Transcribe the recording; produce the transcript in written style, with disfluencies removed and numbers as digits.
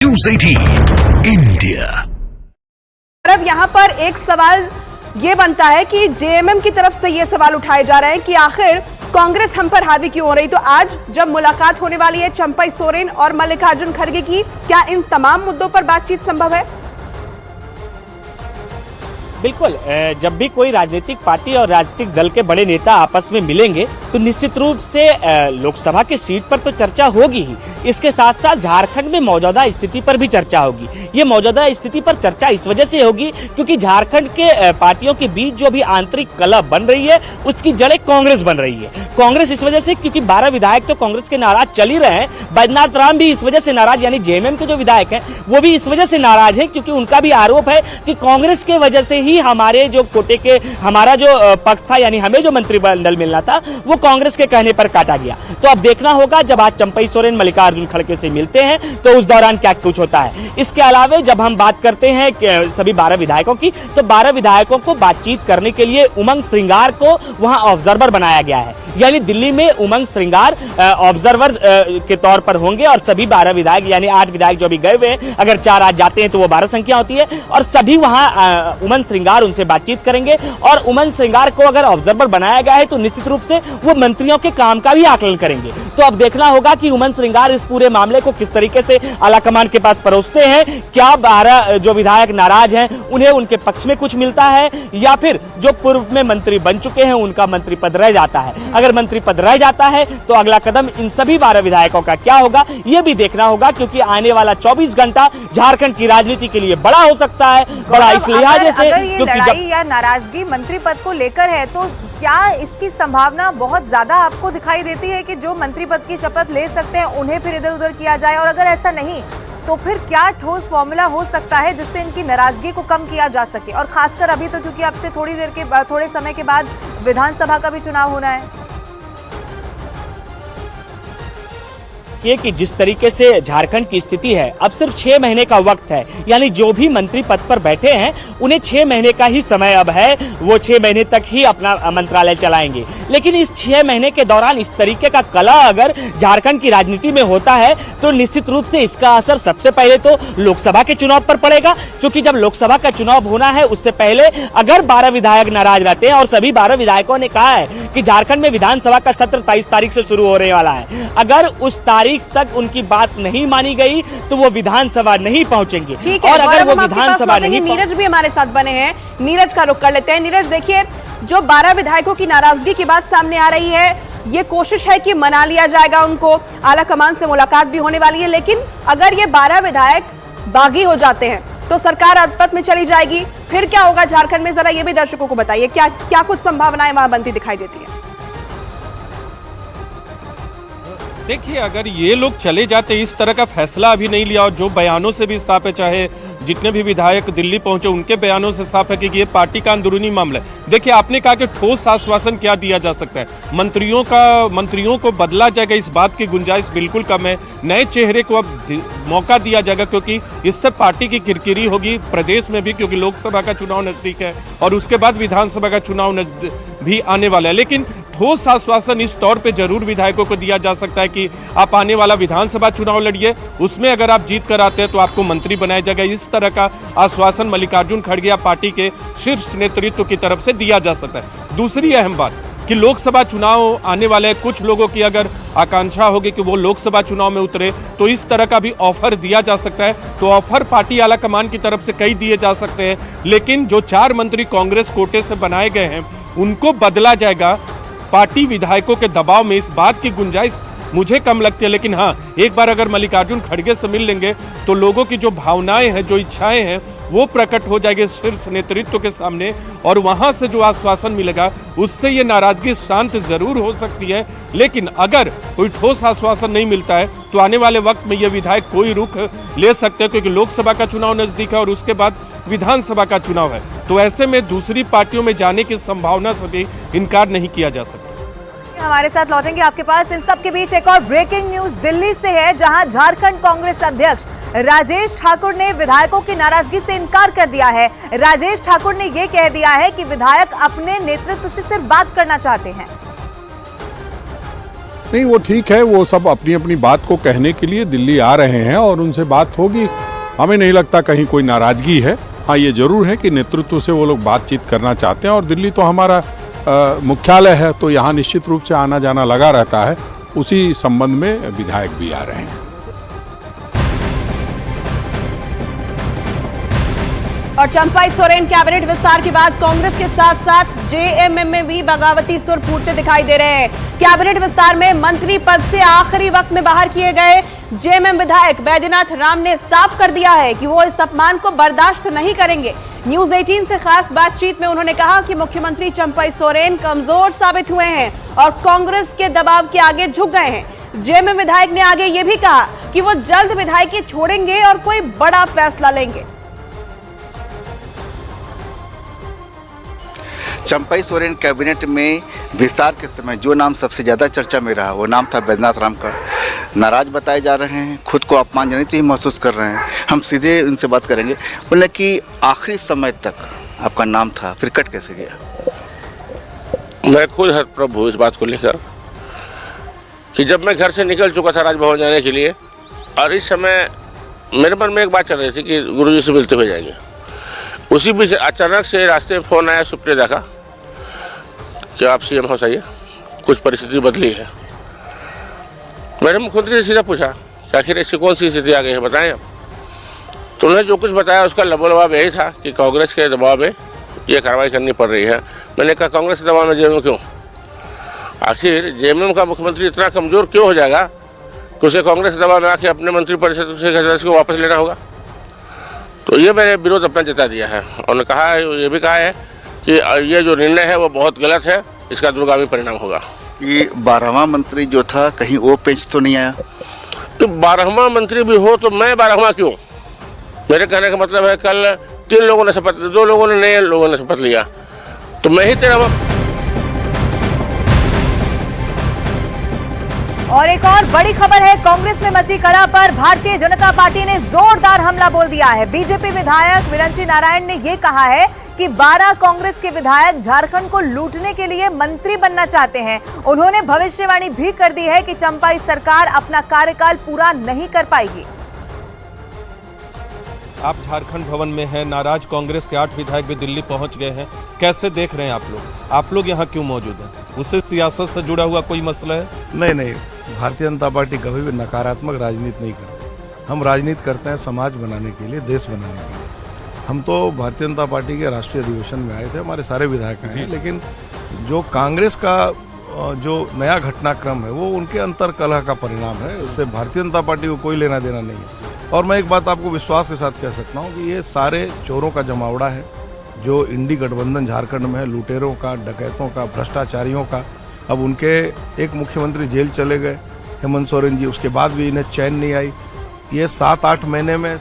News 18 India. अब यहाँ पर एक सवाल ये बनता है कि जेएमएम की तरफ से ये सवाल उठाए जा रहे हैं कि आखिर कांग्रेस हम पर हावी क्यों हो रही। तो आज जब मुलाकात होने वाली है चंपई सोरेन और मल्लिकार्जुन खड़गे की, क्या इन तमाम मुद्दों पर बातचीत संभव है? बिल्कुल, जब भी कोई राजनीतिक पार्टी और राजनीतिक दल के बड़े नेता आपस में मिलेंगे तो निश्चित रूप से लोकसभा की सीट पर तो चर्चा होगी ही, इसके साथ साथ झारखंड में मौजूदा स्थिति पर भी चर्चा होगी। ये मौजूदा स्थिति पर चर्चा इस वजह से होगी क्योंकि झारखंड के पार्टियों के बीच जो भी आंतरिक कलह बन रही है उसकी जड़ें कांग्रेस बन रही है। कांग्रेस इस वजह से, क्योंकि 12 विधायक तो कांग्रेस के नाराज चल ही रहे हैं, बैद्यनाथ राम भी इस वजह से नाराज, यानी जेएमएम के जो विधायक हैं वो भी इस वजह से नाराज है क्योंकि उनका भी आरोप है कि कांग्रेस के वजह से ही हमारे जो कोटे के हमारा जो पक्ष था, यानी हमें जो मंत्रिमंडल मिलना था वो कांग्रेस के कहने पर काटा गया। तो अब देखना होगा जब आज चंपई सोरेन मल्लिकार्जुन खड़गे से मिलते हैं तो उस दौरान क्या कुछ होता है। इसके अलावा जब हम बात करते हैं सभी 12 विधायकों की, तो 12 विधायकों को बातचीत करने के लिए उमंग श्रृंगार को वहां ऑब्जर्वर बनाया गया है, यानी दिल्ली में उमंग श्रृंगार ऑब्जर्वर के तौर पर होंगे और सभी 12 विधायक यानी 8 विधायक जो अभी गए हुए हैं, अगर 4 आज जाते हैं तो वो 12 संख्या होती है, और सभी वहां उमंग श्रृंगार उनसे बातचीत करेंगे। और उमंग श्रृंगार को अगर ऑब्जर्वर बनाया गया है तो निश्चित रूप से वो मंत्रियों के काम का भी आकलन करेंगे। तो अब देखना होगा कि उमंग श्रृंगार इस पूरे मामले को किस तरीके से आलाकमान के पास परोसते हैं। क्या 12 जो विधायक नाराज हैं उन्हें उनके पक्ष में कुछ मिलता है, या फिर जो पूर्व में मंत्री बन चुके हैं उनका मंत्री पद रह जाता है। अगर मंत्री पद रह जाता है तो अगला कदम इन सभी 12 विधायकों का क्या होगा ये भी देखना होगा, क्योंकि आने वाला 24 घंटा झारखंड की राजनीति के लिए बड़ा हो सकता है। बड़ा इस लिहाजे से लड़ाई या नाराजगी मंत्री पद को लेकर है तो क्या इसकी संभावना बहुत ज्यादा आपको दिखाई देती है कि जो मंत्री पद की शपथ ले सकते हैं उन्हें फिर इधर उधर किया जाए, और अगर ऐसा नहीं तो फिर क्या ठोस फॉर्मूला हो सकता है जिससे इनकी नाराजगी को कम किया जा सके? और खासकर अभी तो क्योंकि अब से थोड़े समय के बाद विधानसभा का भी चुनाव होना है। कि जिस तरीके से झारखंड की स्थिति है, अब सिर्फ 6 महीने का वक्त है, यानी जो भी मंत्री पद पर बैठे हैं उन्हें 6 महीने का ही समय अब है, वो 6 महीने तक ही अपना मंत्रालय चलाएंगे। लेकिन इस 6 महीने के दौरान इस तरीके का कलह अगर झारखंड की राजनीति में होता है तो निश्चित रूप से इसका असर सबसे पहले तो लोकसभा के चुनाव पर पड़ेगा, क्योंकि जब लोकसभा का चुनाव होना है उससे पहले अगर 12 विधायक नाराज रहते हैं, और सभी 12 विधायकों ने कहा है कि झारखंड में विधानसभा का सत्र 23 तारीख से शुरू होने वाला है, अगर उस तारीख तक उनकी बात नहीं मानी गई तो वो विधानसभा नहीं पहुंचेंगे। और अगर वो विधानसभा नहीं, नीरज भी हमारे साथ बने हैं, नीरज का रुख कर लेते हैं। नीरज, देखिए जो 12 विधायकों की नाराजगी की बात सामने आ रही है, ये कोशिश है कि मना लिया जाएगा उनको, आला कमान से मुलाकात भी होने वाली है, लेकिन अगर ये 12 विधायक बागी हो जाते हैं तो सरकार अल्पमत में चली जाएगी, फिर क्या होगा झारखंड में? जरा ये भी दर्शकों को बताइए, क्या कुछ संभावनाएं वहां बनती दिखाई देती है? देखिए, अगर ये लोग चले जाते, इस तरह का फैसला अभी नहीं लिया, और जो बयानों से भी साफ है, चाहे जितने भी विधायक दिल्ली पहुंचे उनके बयानों से साफ है कि ये पार्टी का अंदरूनी मामला है। देखिए, आपने कहा कि ठोस आश्वासन क्या दिया जा सकता है, मंत्रियों को बदला जाएगा, इस बात की गुंजाइश बिल्कुल कम है। नए चेहरे को अब मौका दिया जाएगा, क्योंकि इससे पार्टी की किरकिरी होगी प्रदेश में भी, क्योंकि लोकसभा का चुनाव नजदीक है और उसके बाद विधानसभा का चुनाव भी आने वाला है। लेकिन ठोस आश्वासन इस तौर पे जरूर विधायकों को दिया जा सकता है कि आप आने वाला विधानसभा चुनाव लड़िए, उसमें अगर आप जीत कर आते हैं तो आपको मंत्री बनाया जाएगा। इस तरह का आश्वासन मल्लिकार्जुन खड़गे पार्टी के शीर्ष नेतृत्व की तरफ से दिया जा सकता है। दूसरी अहम बात कि लोकसभा चुनाव आने वाले हैं, कुछ लोगों की अगर आकांक्षा होगी कि वो लोकसभा चुनाव में उतरे तो इस तरह का भी ऑफर दिया जा सकता है। तो ऑफर पार्टी आला कमान की तरफ से कई दिए जा सकते हैं, लेकिन जो 4 मंत्री कांग्रेस कोटे से बनाए गए हैं उनको बदला जाएगा पार्टी विधायकों के दबाव में। इस बात की गुंजाइश मुझे कम लगती है, लेकिन हाँ, एक बार अगर मल्लिकार्जुन खड़गे से मिल लेंगे तो लोगों की जो भावनाएं हैं, जो इच्छाएं हैं, वो प्रकट हो जाएगी शीर्ष नेतृत्व के सामने, और वहां से जो आश्वासन मिलेगा उससे ये नाराजगी शांत जरूर हो सकती है। लेकिन अगर कोई ठोस आश्वासन नहीं मिलता है तो आने वाले वक्त में ये विधायक कोई रुख ले सकते हैं, क्योंकि लोकसभा का चुनाव नजदीक है और उसके बाद विधानसभा का चुनाव है। तो ऐसे में दूसरी पार्टियों में जाने की संभावना से भी इनकार नहीं किया जा सकता। हमारे साथ लौटेंगे आपके पास। इन सब के बीच एक और ब्रेकिंग न्यूज दिल्ली से है, जहां झारखंड कांग्रेस अध्यक्ष राजेश ठाकुर ने विधायकों की नाराजगी से इनकार कर दिया है। राजेश ठाकुर ने यह कह दिया है कि विधायक अपने नेतृत्व से सिर्फ बात करना चाहते हैं। नहीं, वो ठीक है, वो सब अपनी अपनी बात को कहने के लिए दिल्ली आ रहे हैं और उनसे बात होगी। हमें नहीं लगता कहीं कोई नाराजगी है। हाँ, ये जरूर है कि नेतृत्व से वो लोग बातचीत करना चाहते हैं और दिल्ली तो हमारा मुख्यालय है, तो यहाँ निश्चित रूप से आना जाना लगा रहता है। उसी संबंध में विधायक भी आ रहे हैं। और चंपाई सोरेन कैबिनेट विस्तार के बाद कांग्रेस के साथ साथ जेएमएम में भी बगावती सुर फूटते दिखाई दे रहे हैं। कैबिनेट विस्तार में मंत्री पद से आखिरी वक्त में बाहर किए गए जेएमएम विधायक बैद्यनाथ राम ने साफ कर दिया है कि वो इस अपमान को बर्दाश्त नहीं करेंगे। न्यूज 18 से खास बातचीत में उन्होंने कहा कि मुख्यमंत्री चंपाई सोरेन कमजोर साबित हुए हैं और कांग्रेस के दबाव के आगे झुक गए हैं। जेएमएम विधायक ने आगे ये भी कहा कि वो जल्द विधायकी छोड़ेंगे और कोई बड़ा फैसला लेंगे। चंपाई सोरेन कैबिनेट में विस्तार के समय जो नाम सबसे ज़्यादा चर्चा में रहा वो नाम था बैद्यनाथ राम का। नाराज बताए जा रहे हैं, खुद को अपमानजनित ही महसूस कर रहे हैं। हम सीधे उनसे बात करेंगे। बोले कि आखिरी समय तक आपका नाम था, फिर कट कैसे गया? मैं खुद हतप्रभ हूँ इस बात को लेकर कि जब मैं घर से निकल चुका था राजभवन जाने के लिए और इस समय मेरे मन में एक बात चल रही थी कि गुरुजी से मिलते हुए जाएंगे। उसी बीच अचानक से रास्ते में फ़ोन आया सुप्रिया का कि आप सीएम हो चाहिए, कुछ परिस्थिति बदली है। मैंने मुख्यमंत्री से सीधा पूछा कि आखिर ऐसी कौन सी स्थिति आ गई है, बताएं आप। तो उन्होंने जो कुछ बताया उसका लबोलबाब यही था कि कांग्रेस के दबाव में ये कार्रवाई करनी पड़ रही है। मैंने कहा कांग्रेस के दबाव में जेएमएम क्यों? आखिर जेएमएम का मुख्यमंत्री इतना कमज़ोर क्यों हो जाएगा कि उसे कांग्रेस के दबाव में आके अपने मंत्रिपरिषद से सदस्य को वापस लेना होगा? तो ये मैंने विरोध अपना जता दिया है। उन्होंने कहा है, ये भी कहा है कि ये जो निर्णय है वो बहुत गलत है, इसका दूरगामी परिणाम होगा। ये 12वां मंत्री जो था कहीं वो पेंच तो नहीं आया? तो 12वां मंत्री भी हो तो मैं 12वां क्यों? मेरे कहने का मतलब है कल 3 लोगों ने शपथ, 2 लोगों ने नए लोगों ने शपथ लिया, तो मैं ही 13वां। और एक और बड़ी खबर है, कांग्रेस में मची कड़ा पर भारतीय जनता पार्टी ने जोरदार हमला बोल दिया है। बीजेपी विधायक विरंची नारायण ने यह कहा है कि 12 कांग्रेस के विधायक झारखंड को लूटने के लिए मंत्री बनना चाहते हैं। उन्होंने भविष्यवाणी भी कर दी है कि चंपाई सरकार अपना कार्यकाल पूरा नहीं कर पाएगी। आप झारखंड भवन में हैं, नाराज कांग्रेस के 8 विधायक भी दिल्ली पहुंच गए हैं। कैसे देख रहे हैं आप लोग? आप लोग यहाँ क्यों मौजूद हैं? उससे सियासत से जुड़ा हुआ कोई मसला है? नहीं, भारतीय जनता पार्टी कभी भी नकारात्मक राजनीति नहीं करती। हम राजनीति करते हैं समाज बनाने के लिए, देश बनाने के लिए। हम तो भारतीय जनता पार्टी के राष्ट्रीय अधिवेशन में आए थे, हमारे सारे विधायक आए हैं, लेकिन जो कांग्रेस का जो नया घटनाक्रम है वो उनके अंतर कलह का परिणाम है। उससे भारतीय जनता पार्टी को कोई लेना देना नहीं है। और मैं एक बात आपको विश्वास के साथ कह सकता हूँ कि ये सारे चोरों का जमावड़ा है जो इंडी गठबंधन झारखंड में है, लुटेरों का, डकैतों का, भ्रष्टाचारियों का। अब उनके एक मुख्यमंत्री जेल चले गए, हेमंत सोरेन जी, उसके बाद भी इन्हें चैन नहीं आई। ये 7-8 महीने में